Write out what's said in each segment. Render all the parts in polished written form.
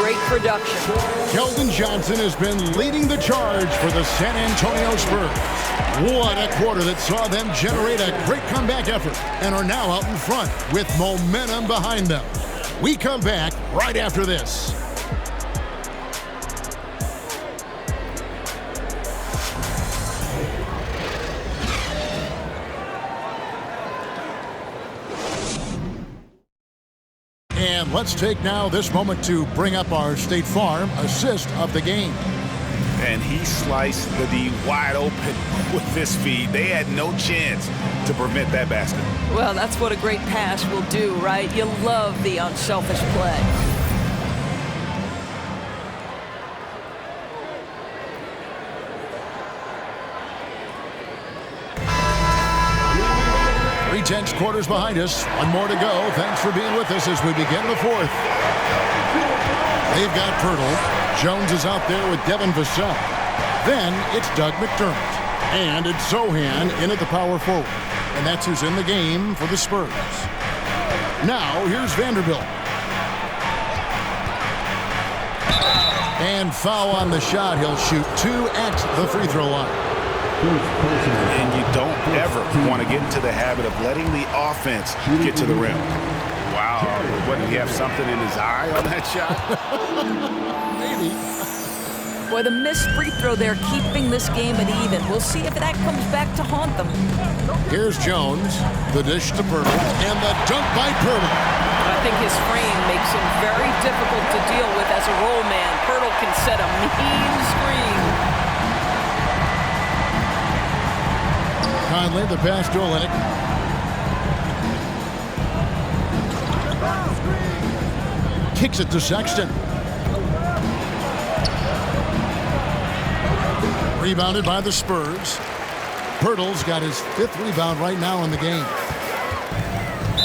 great production. Keldon Johnson has been leading the charge for the San Antonio Spurs. What a quarter that saw them generate a great comeback effort and are now out in front with momentum behind them. We come back right after this. And let's take now this moment to bring up our State Farm assist of the game. And he sliced the D wide open with this feed. They had no chance to prevent that basket. Well, that's what a great pass will do, right? You love the unselfish play. Tense quarters behind us. One more to go. Thanks for being with us as we begin the fourth. They've got Pirtle. Jones is out there with Devin Vassell. Then it's Doug McDermott. And it's Zohan in at the power forward. And that's who's in the game for the Spurs. Now here's Vanderbilt. And foul on the shot. He'll shoot 2 at the free throw line. And you don't ever want to get into the habit of letting the offense get to the rim. Wow, wouldn't he have something in his eye on that shot? Maybe. Boy, the missed free throw there keeping this game at even. We'll see if that comes back to haunt them. Here's Jones, the dish to Pirtle, and the dunk by Pirtle. I think his frame makes him very difficult to deal with as a roll man. Pirtle can set a mean screen. Conley, the pass to Olynyk. Kicks it to Sexton. Rebounded by the Spurs. Pirtle's got his 5th rebound right now in the game.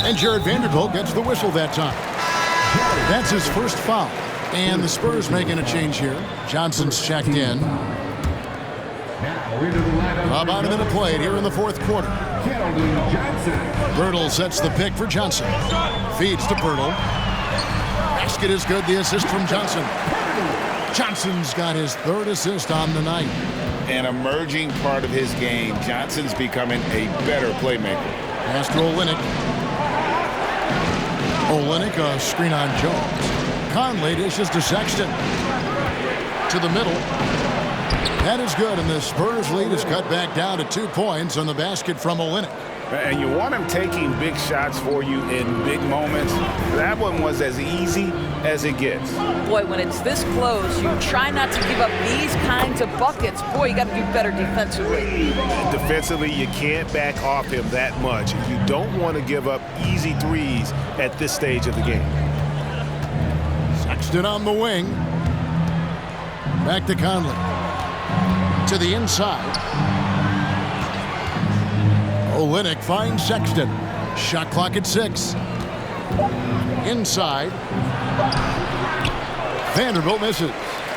And Jared Vanderbilt gets the whistle that time. That's his first foul. And the Spurs making a change here. Johnson's checked in. About a minute played here in the fourth quarter. Pirtle sets the pick for Johnson. Feeds to Pirtle. Basket is good. The assist from Johnson. Johnson's got his 3rd assist on the night. An emerging part of his game. Johnson's becoming a better playmaker. Pass to Olynyk. Olynyk, a screen on Jones. Conley dishes to Sexton. To the middle. That is good, and the Spurs lead is cut back down to 2 points on the basket from Olynyk. And you want him taking big shots for you in big moments. That one was as easy as it gets. Boy, when it's this close, you try not to give up these kinds of buckets. Boy, you got to do better defensively. Defensively, you can't back off him that much. You don't want to give up easy threes at this stage of the game. Sexton on the wing. Back to Conley. To the inside. Olynyk finds Sexton. Shot clock at 6. Inside. Vanderbilt misses.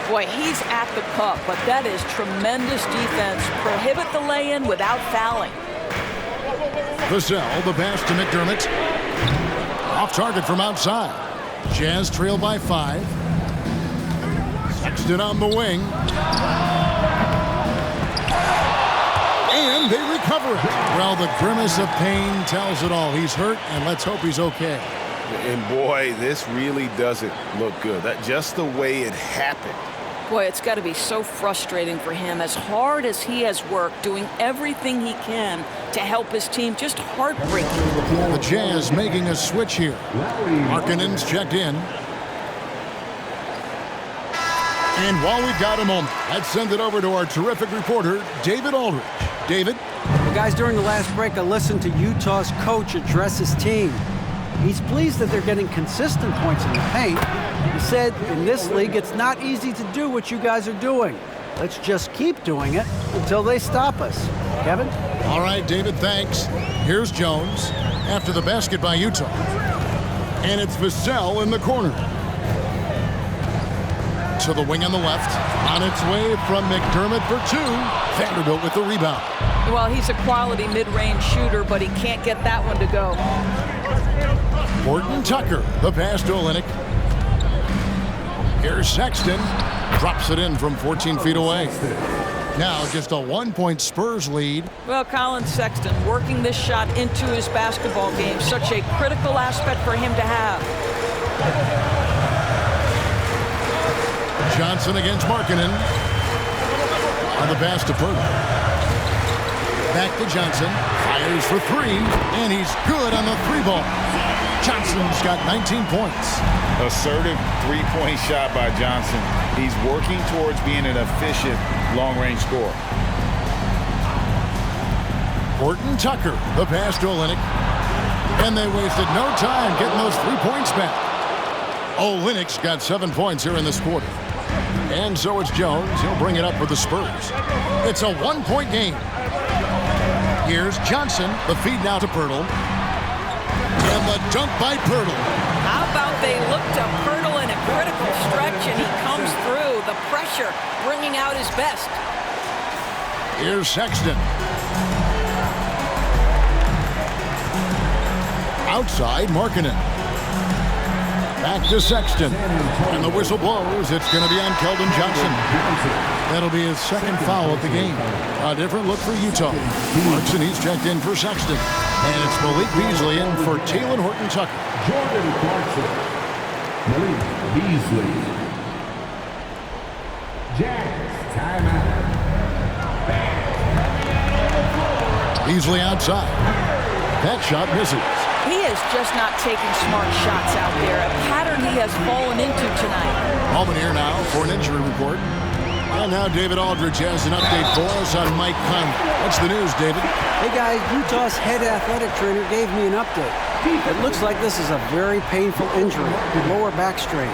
Boy, he's at the cup, but that is tremendous defense. Prohibit the lay-in without fouling. Vassell, the pass to McDermott. Off target from outside. Jazz trail by 5. Sexton on the wing. And they recover it. Well, the grimace of pain tells it all. He's hurt, and let's hope he's okay. And boy, this really doesn't look good. That just the way it happened. Boy, it's got to be so frustrating for him. As hard as he has worked, doing everything he can to help his team, just heartbreaking. The Jazz making a switch here. Markkanen's checked in. And while we've got a moment, let's send it over to our terrific reporter, David Aldridge. David? Well, guys, during the last break, I listened to Utah's coach address his team. He's pleased that they're getting consistent points in the paint. He said, in this league, it's not easy to do what you guys are doing. Let's just keep doing it until they stop us. Kevin? All right, David, thanks. Here's Jones after the basket by Utah. And it's Vassell in the corner. To the wing on the left. On its way from McDermott for 2. Vanderbilt with the rebound. Well, he's a quality mid-range shooter, but he can't get that one to go. Horton Tucker, the pass to Olynyk. Here's Sexton. Drops it in from 14 feet away. Now just a 1-point Spurs lead. Well, Colin Sexton working this shot into his basketball game. Such a critical aspect for him to have. Johnson against Markkanen. On the pass to Purtle. Back to Johnson. Fires for three. And he's good on the three ball. Johnson's got 19 points. Assertive three-point shot by Johnson. He's working towards being an efficient long-range scorer. Horton Tucker, the pass to Olynyk. And they wasted no time getting those 3 points back. Olynyk's got 7 points here in this quarter. And so it's Jones. He'll bring it up for the Spurs. It's a 1-point game. Here's Johnson. The feed now to Purtle. And the dunk by Purtle. How about they look to Purtle in a critical stretch and he comes through. The pressure bringing out his best. Here's Sexton. Outside, Markkanen. Back to Sexton. And the whistle blows. It's going to be on Keldon Johnson. That'll be his second foul of the game. A different look for Utah. Clarkson, he's checked in for Sexton. And it's Malik Beasley in for Talen Horton-Tucker. Jordan Clarkson. Malik Beasley. Jazz, timeout. Beasley outside. That shot misses. He is just not taking smart shots out there. A pattern he has fallen into tonight. Allman here now for an injury report. And now David Aldridge has an update for us on Mike Conley. What's the news, David? Hey guys, Utah's head athletic trainer gave me an update. It looks like this is a very painful injury, lower back strain.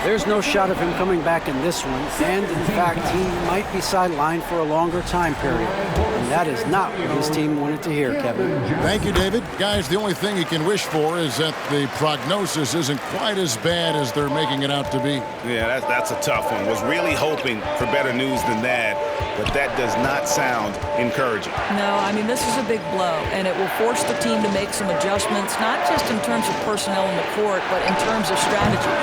There's no shot of him coming back in this one, and in fact, he might be sidelined for a longer time period. And that is not what his team wanted to hear, Kevin. Thank you, David. Guys, the only thing you can wish for is that the prognosis isn't quite as bad as they're making it out to be. Yeah, that's a tough one. Was really hoping for better news than that, but that does not sound encouraging. No, I mean, this is a big blow, and it will force the team to make some adjustments, not just in terms of personnel in the court, but in terms of strategy.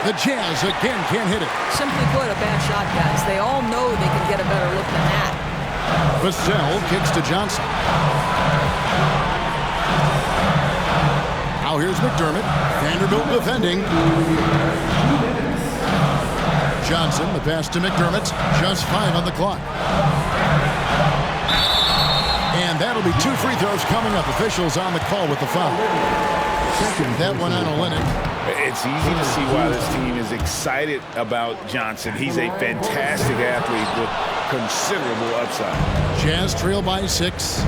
The Jazz again can't hit it. Simply put, a bad shot, guys. They all know they can get a better look than that. Vassell kicks to Johnson. Now here's McDermott. Vanderbilt defending. Johnson, the pass to McDermott. Just 5 on the clock. And that'll be 2 free throws coming up. Officials on the call with the foul. That one on Olynyk. It's easy to see why this team is excited about Johnson. He's a fantastic athlete with considerable upside. Jazz trail by 6.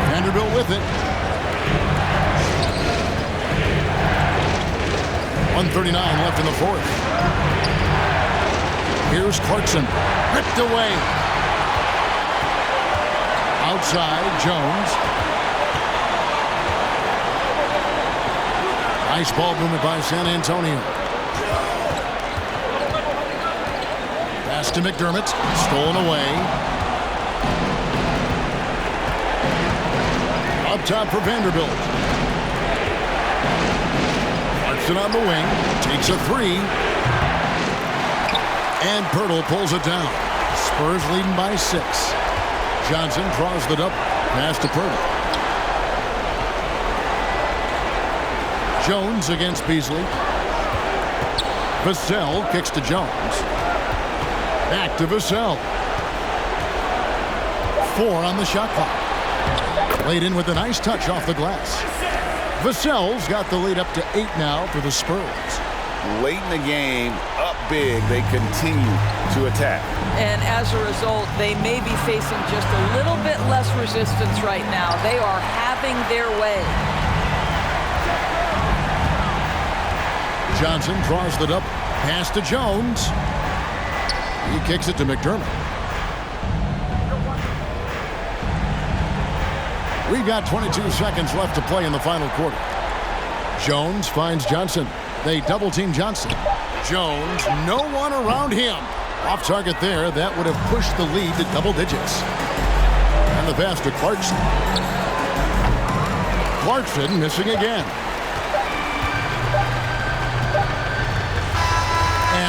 Vanderbilt with it. 1:39 left in the fourth. Here's Clarkson. Ripped away. Outside, Jones. Nice ball movement by San Antonio. Pass to McDermott. Stolen away. Up top for Vanderbilt. Clarkson on the wing. Takes a 3. And Purtle pulls it down. Spurs leading by 6. Johnson draws the double. Pass to Purtle. Jones against Beasley. Vassell kicks to Jones. Back to Vassell. 4 on the shot clock. Laid in with a nice touch off the glass. Vassell's got the lead up to 8 now for the Spurs. Late in the game, up big, they continue to attack. And as a result, they may be facing just a little bit less resistance right now. They are having their way. Johnson draws the double. Pass to Jones. He kicks it to McDermott. We've got 22 seconds left to play in the final quarter. Jones finds Johnson. They double team Johnson. Jones, no one around him. Off target there. That would have pushed the lead to double digits. And the pass to Clarkson. Clarkson missing again.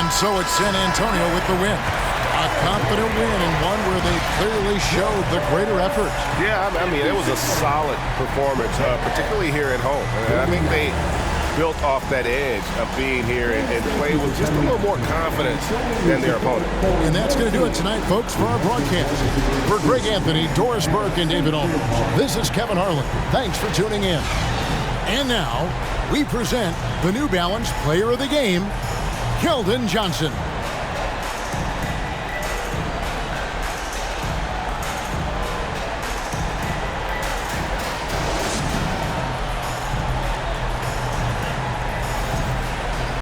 And so it's San Antonio with the win. A confident win and one where they clearly showed the greater effort. Yeah, I mean, it was a solid performance, particularly here at home. And I think they built off that edge of being here and played with just a little more confidence than their opponent. And that's going to do it tonight, folks, for our broadcast. For Greg Anthony, Doris Burke, and David Ulmer, this is Kevin Harlan. Thanks for tuning in. And now, we present the New Balance Player of the Game, Keldon Johnson.